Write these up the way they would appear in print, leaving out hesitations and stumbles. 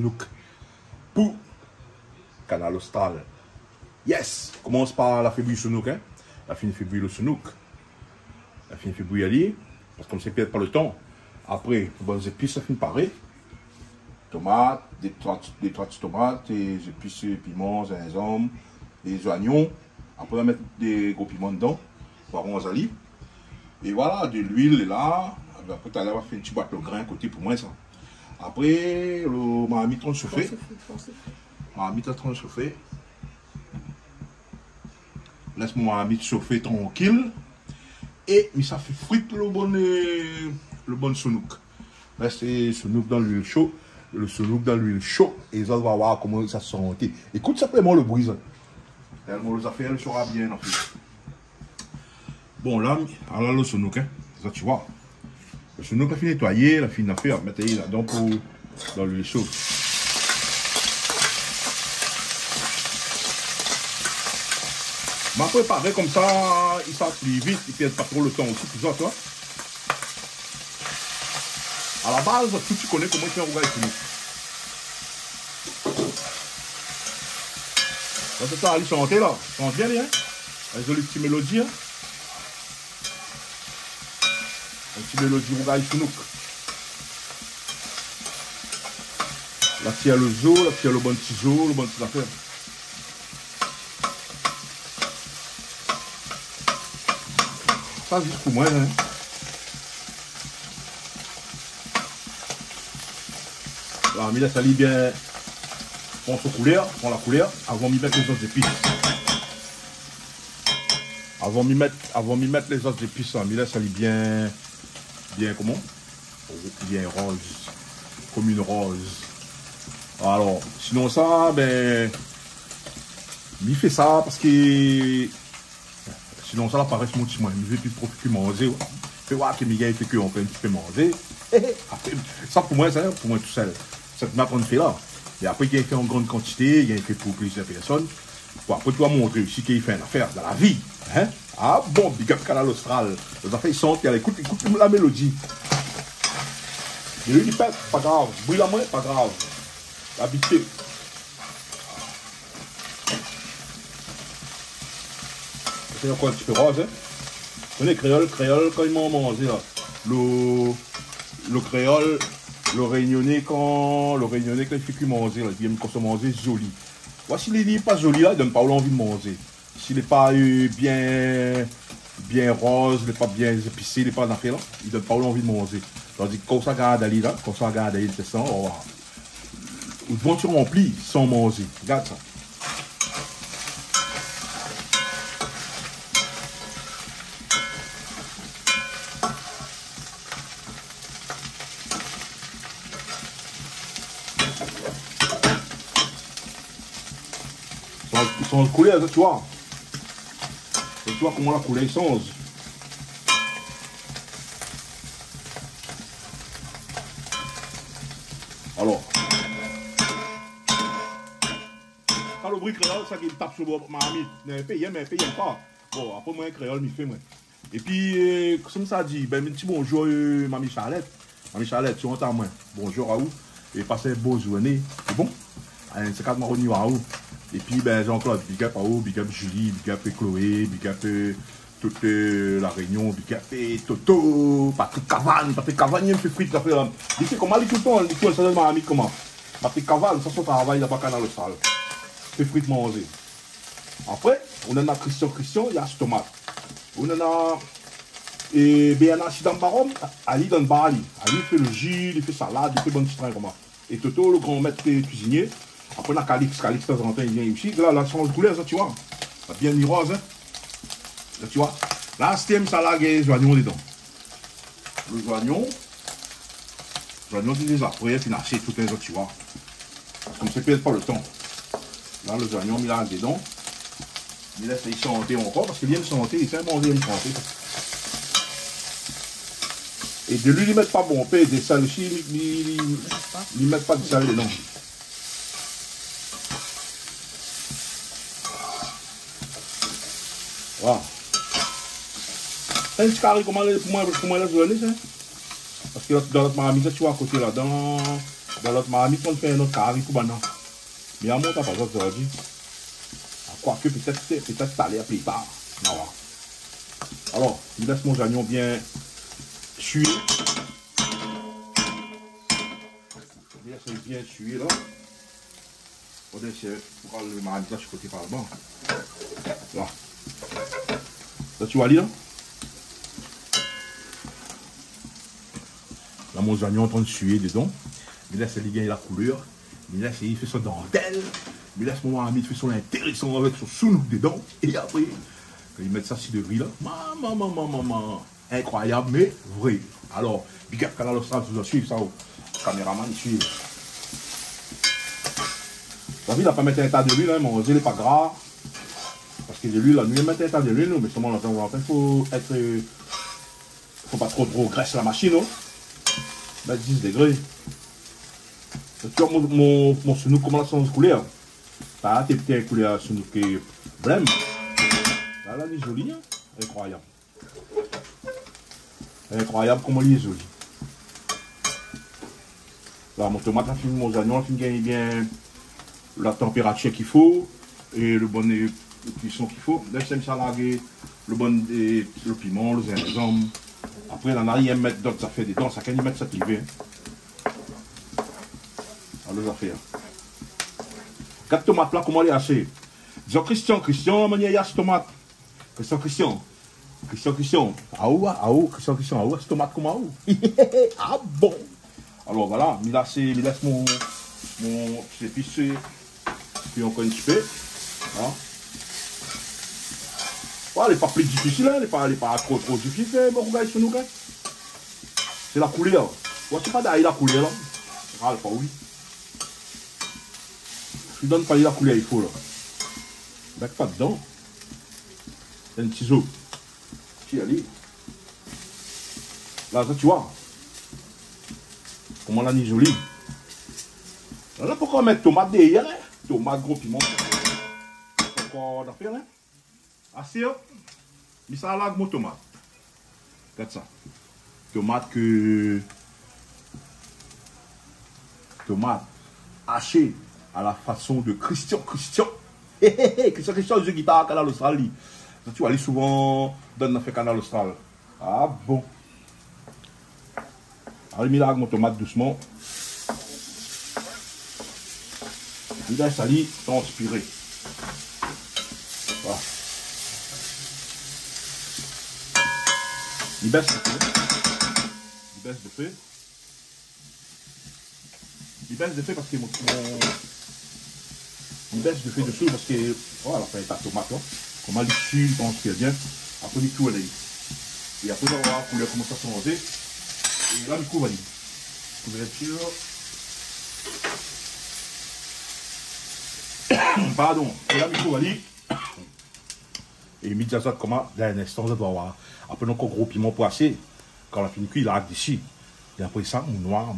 Sonouk pour Canal Austral. Yes! Commence par la février Sonouk, hein? La fin de février le Sonouk. La fin de février, parce qu'on ne sait peut-être pas le temps. Après, bonnes épices, ça finit pareil. Tomates, des tomates, des épices, piments, gingembre, des oignons. Après, on va mettre des gros piments dedans, poivrons zali. Et voilà, de l'huile là. Après, tout à l'heure, on va faire un petit boîte de grain à côté pour moi ça. Après, le marmite on chauffé. Marmite on chauffé. Laisse mon marmite chauffer tranquille. Et ça fait frite le bon Sonouk. Là, c'est Sonouk dans l'huile chaude. Le Sonouk dans l'huile chaude. Et ça va voir comment ça se sent. Écoute simplement le bruit. Tellement les affaires, elle sera bien en fait. Bon, là, alors le Sonouk, hein. Ça, tu vois. Le Sonouk a fini nettoyer, la fine affaire. Mettez là-dedans dans l'huile chaude. Mais après, pareil, comme ça, il s'applique vite, il ne perd pas trop le temps aussi, tout ça, tu vois. À la base, tu connais comment faire un rougail Sonouk. C'est ça, allez chanter là, chante bien, hein. Une jolie petite mélodie, hein. Une petite mélodie rougail Sonouk. Là, il y a le zoo, là, il y a le bon petit zoo, le bon petit affaire. Ça, juste pour moi, hein. Là, mais là, ça lit bien. Prends la couleur, avant de mettre les autres épices. Avant de mettre les autres épices, mais là, ça lit bien comment? Bien rose. Comme une rose. Alors, sinon ça, ben, il fait ça parce que sinon, ça, là, paraît mon petit moins. Je vais plus profiter manger. Fais voir que mes gars, il fait qu'on peut un petit peu manger. Après, ça, pour moi tout seul. Ça te m'a qu'on fait là. Et après, il a fait en grande quantité, il a fait pour plusieurs personnes. Bon, après, tu vas montrer aussi qu'il fait une affaire dans la vie. Hein? Ah bon, big up Canal Austral. Les affaires, ils sont, écoute la mélodie. Et lui, il pète, pas grave. Brûle la main, pas grave. Habitué. C'est encore un petit peu rose, hein. On est créole, quand ils m'ont mangé là. Le créole, le réunionnais quand il fait que manger, là, il aime qu'on se manger joli. Voici s'il n'est pas joli là, il donne pas envie de manger. S'il n'est pas bien rose, il n'est pas bien épicé, il n'est pas dans là, il donne pas envie de manger. Tandis que quand ça garde aller là, quand ça garde aller, c'est ça, oh, ils vont se remplir sans manger. Regarde ça. Ils sont coulés, tu vois. Tu vois comment la coulée change. Alors, quand le bruit créole, ça qui tape sur ma amie, mais paye pas. Bon, après moi, un créole, m'y fait moi. Et puis, comme ça dit, ben, un petit bonjour, mamie Charlotte. Mamie Charlotte, tu entends moi. Bonjour à vous. Et passez une bonne journée. C'est bon? C'est 4 mois à vous. Et puis, ben, Jean-Claude, big up à vous, big up Julie, big up Chloé, big up toute la Réunion, big up Toto, Patrick Cavane, il me fait frites, là, là. Il fait comment, il tout le temps, il fait ça de ma amie, comment? Patrick Cavane, ça, son travail là-bas, Canal Austral. Fait frites manger. Après, on en a Christian, il y a ce tomate. On en a, et Béana, si dans le baron, Ali dans le bar, Ali fait le jus, il fait salade, il fait bon petit train, comment? Et Toto, le grand maître cuisinier. Après, on a Calix, de temps en temps, il vient ici. Là, change de couleur, ça, tu vois. Ça bien mis rose, hein. Là, tu vois. Là, c'est ça, là, il y a les oignons dedans. Les oignons, c'est des après, puis acheter tout les autres, tu vois. Parce qu'on ne sait peut-être pas le temps. Là, les oignons, il a dedans. Il laisse les chanter encore, parce qu'il vient de chanter, il fait manger, il chanter. Et de lui, ils ne mettent pas bon, paix, des sales aussi, ils ne mettent pas de sale dedans. Voilà. C'est un petit carré comment la journée, ça. Parce que dans notre marmite, tu vois à côté là, dans Dans l'autre marmite, on fait un autre carré pour maintenant. Mais à mon temps, pas aujourd'hui. Quoique peut-être salé à plus tard. Alors, je laisse mon oignon bien cuire. Je laisse bien cuire là. On va le marmite là, je côté par là-bas. Là. Là, tu vois, là? Là, mon oignon est en train de suer dedans. Je laisse il gagne la couleur. Je laisse il fait son dentelle. Je laisse mon ami faire son intéressant avec son sounouk dedans. Et après, quand il met ça sur de riz là, maman, incroyable, mais vrai. Alors, big up Canal Austral, vous en suivez ça, caméraman, il suit. La vie, il n'a pas mettre un tas de l'huile, hein, mon il n'est pas gras. Parce que l'huile, la nuit, il met un tas de l'huile, mais seulement, il faut être. Faut pas trop graisse la machine, non? 10 degrés. Tu vois mon sounouk, comment ça se coulait? T'as tes petites couleurs sounouk et blême. Là, il est joli, hein? Incroyable. Incroyable comment il est joli. Là, mon tomate, mon oignon, il gagne bien la température qu'il faut et le bon cuisson qu'il faut. Là, j'aime ça laguer le piment, le gingembre. Après, on a rien à mettre d'autres affaires dedans, ça quand ils mettent ça privé. Alors, les affaires. 4 tomates là, comment les hacher? Disons Christian, manière yache tomate. Christian. Ah où, Christian, c'est tomate comment où? Ah bon. Alors voilà, je laisse mon épice, puis encore un petit peu. Voilà. Elle n'est pas plus difficile, elle n'est pas trop difficile, mais regarde sur nous. C'est la couleur. C'est pas d'ailleurs la couleur là. Ah, pas oui. Je ne donne pas la couleur, il faut là. Avec pas dedans. Un ciseau. Qui allez. Là, ça tu vois. Comment on l'a mis joli. Là, pourquoi mettre tomate derrière, hein? Tomate, gros piment. Encore d'affaires, hein? Assez, mais ça a mon tomate. Regarde ça. Tomate hachée à la façon de Christian. Christian, jeu guitare à Canal Austral. Tu vois, aller souvent dans le Canal Austral. Ah bon. Alors, je mets là mon tomate doucement. Il va salir, transpirer. Voilà. Il baisse de feu. Il baisse de feu parce que il baisse de feu dessous parce que voilà, fait ta tomate là. Comment il suit, on se bien. Après il tout et après on va voir la couleur comment ça se monter. Et là il couvre. Couverture. Pardon. Et là il couvre. Et midi à ça comment là un instant je dois voir. Après on a encore gros piment poissé. Quand on a fini cuit, il a d'ici. Et après ça, mon noir,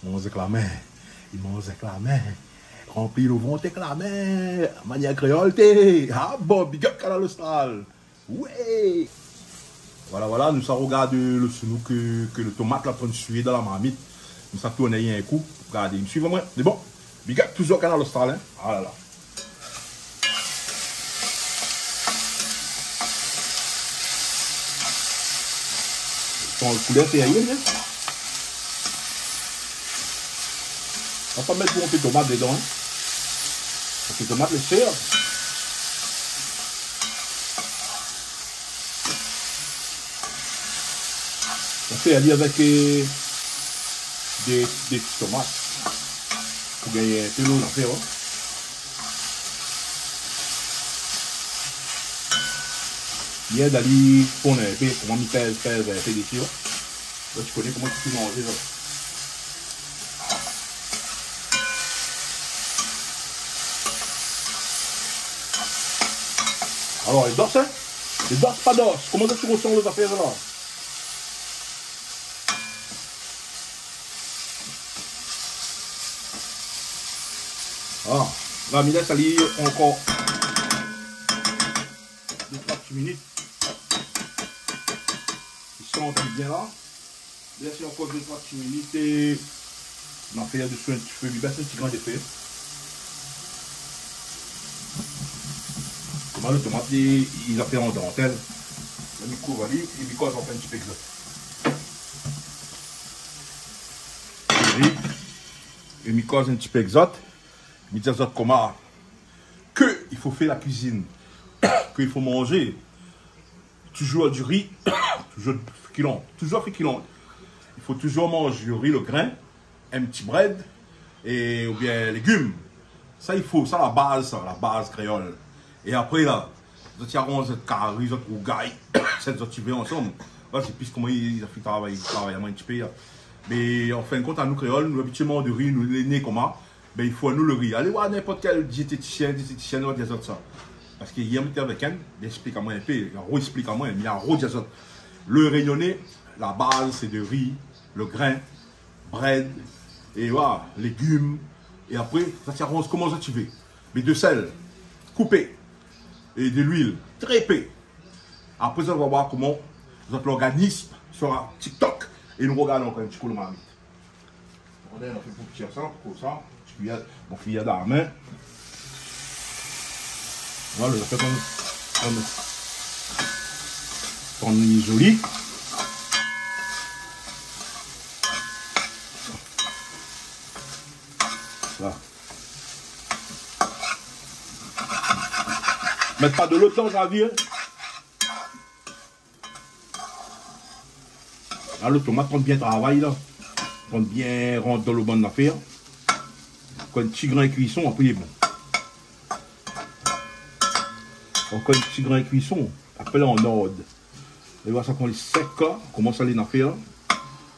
mon éclamé. Il mange avec la main. Rempli le ventre avec la main. Manière créole, ah bon, big up Canal Austral. Ouais. Voilà, nous ça regarde le sounouk que le tomate là prend suer dans la marmite. Nous ça tourne un coup. Regardez, me suivez moi. C'est bon. Big up toujours Canal Austral, hein. Ah là là. Son couleur c'est ailleurs, hein. On va pas mettre un peu de tomate dedans. Hein. Parce que les tomates les servent. On fait aller avec des petites tomates. Pour gagner un peu l'eau d'affaire. Hein. Bien d'aller prendre un peu, comment il faire un peu dessus. Là, tu connais comment tu peux manger là. Alors, les d'os, hein? Les d'os, pas d'os. Comment tu ressens les affaires là? Ah, là, il laisse aller encore 2-3 minutes. Ils sont bien là. Laissez encore 2-3 minutes et On a fait dessus un petit peu, il baisse un petit grain d'épée. Comment le tomate, il a fait en dentelle. Le micro va aller, et micro, on fait un petit peu exote. Et micro, un petit peu exote. Il dit à comment que il faut faire la cuisine, qu'il faut manger. Toujours du riz, toujours féculent, toujours féculent. Il faut toujours manger le riz, le grain, un petit bread et ou bien légumes. Ça il faut, ça la base créole. Et après là, vous avez cette carré, cette rougaille, cette autres ensemble. C'est plus comment ils ont fait travailler un petit peu. Mais en fin de compte, à nous créoles, nous habituellement de riz, nous les nés comment, ben il faut à nous le riz. Allez voir n'importe quel diététicien, on va dire ça. Parce qu'il y a un petit avec elle, il explique à moi un peu, il explique à moi, il y a un gros diazote. Le réunionnais, la base c'est de riz, le grain, bread, et voilà, légumes. Et après, ça t'arrange comment ça tu veux. Mais de sel, coupé, et de l'huile, trépé. Après, on va voir comment notre organisme sera TikTok. Et nous regardons encore un petit coup le marmite. On a fait pour petit ça, pour ça, mon cuillère dans la main. Voilà, je fais comme joli. Voilà. Mettre pas de l'eau dans la vie. Là, le tomate prend bien travail là. Prend bien rentre dans le bon affaire. Quand un petit grain cuisson, après il est bon. Encore un petit grain cuisson, après là en ordre. Et voilà ça quand les secs, on commence à les faire.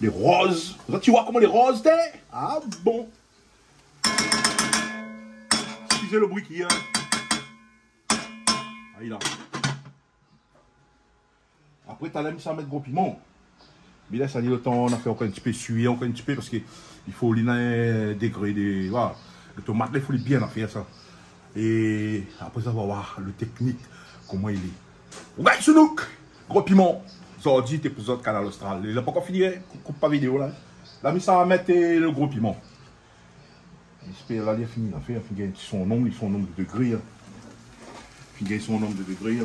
Les roses. Tu vois comment les roses t'es? Ah bon. Excusez le bruit qu'il y a. Ah il a. Après t'as l'aime ça mettre gros piment. Mais là ça dit le temps, on a fait encore un petit peu suer, encore un petit peu parce qu'il faut les dégrader. Voilà. Le tomate là il faut les bien faire ça. Et après ça, on va voir le technique, comment il est. Regarde ce look, gros piment. Zordi, t'es pour votre canal austral. Il n'a pas encore fini, coupe pas vidéo là. Là, mais ça va mettre le gros piment. J'espère là, il a fini. Il a fait son nombre de degrés. Il a son nombre de degrés.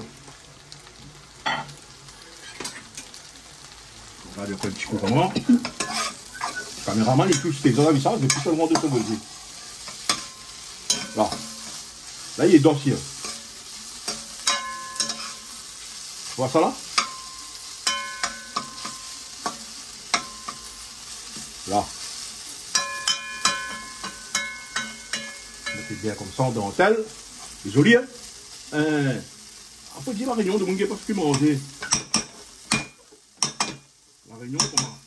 Regardez un petit coup comment. Le caméraman, il touche tes oreilles, ça, mais plus seulement 2 secondes. Là. Là, il est dossier. Tu vois ça là? Là. C'est bien comme ça en dentelle. C'est joli, hein? Après, dire la réunion de mon gars, pas ce que manger. La réunion, comment?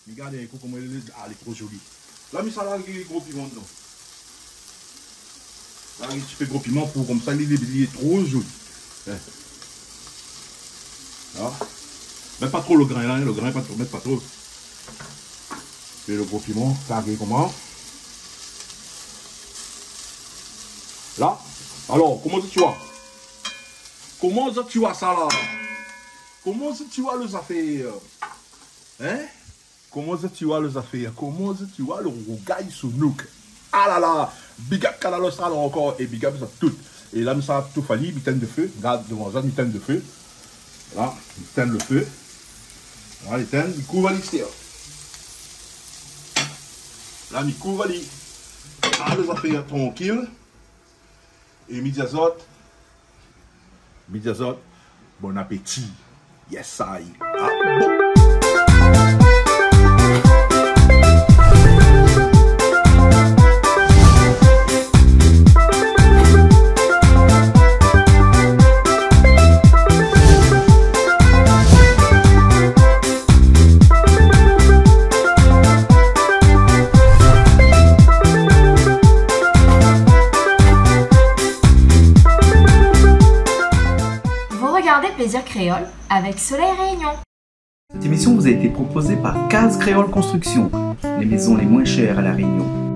Regardez comment elle est. Ah, elle est trop jolie. Là, mais ça là, il y a des gros piments dedans. Là, un petit peu de gros piment pour comme ça, il est trop joli. Là. Mets pas trop le grain là, le grain, pas trop, mets pas trop. Et le gros piment, ça arrive comment? Là. Alors, comment tu vois? Comment tu vois ça là? Comment tu vois les affaires? Hein? Comment tu vois les affaires? Comment tu vois le rougaille sous nouk? Ah là là! Big up Canal Austral encore et big up ça tout. Et là, ça a tout fallu, mitaine de feu. Regarde devant ça, mitaine de feu. Là, mitaine le feu. Voilà, l'éteindre, il couvre à l'extérieur. Là, il couvre à l'extérieur. Ah, les affaires tranquilles. Et midi azote, bon appétit. Yes, I. Ah, bon. Plaisir Créole avec Soleil Réunion. Cette émission vous a été proposée par Case Créole Construction, les maisons les moins chères à La Réunion.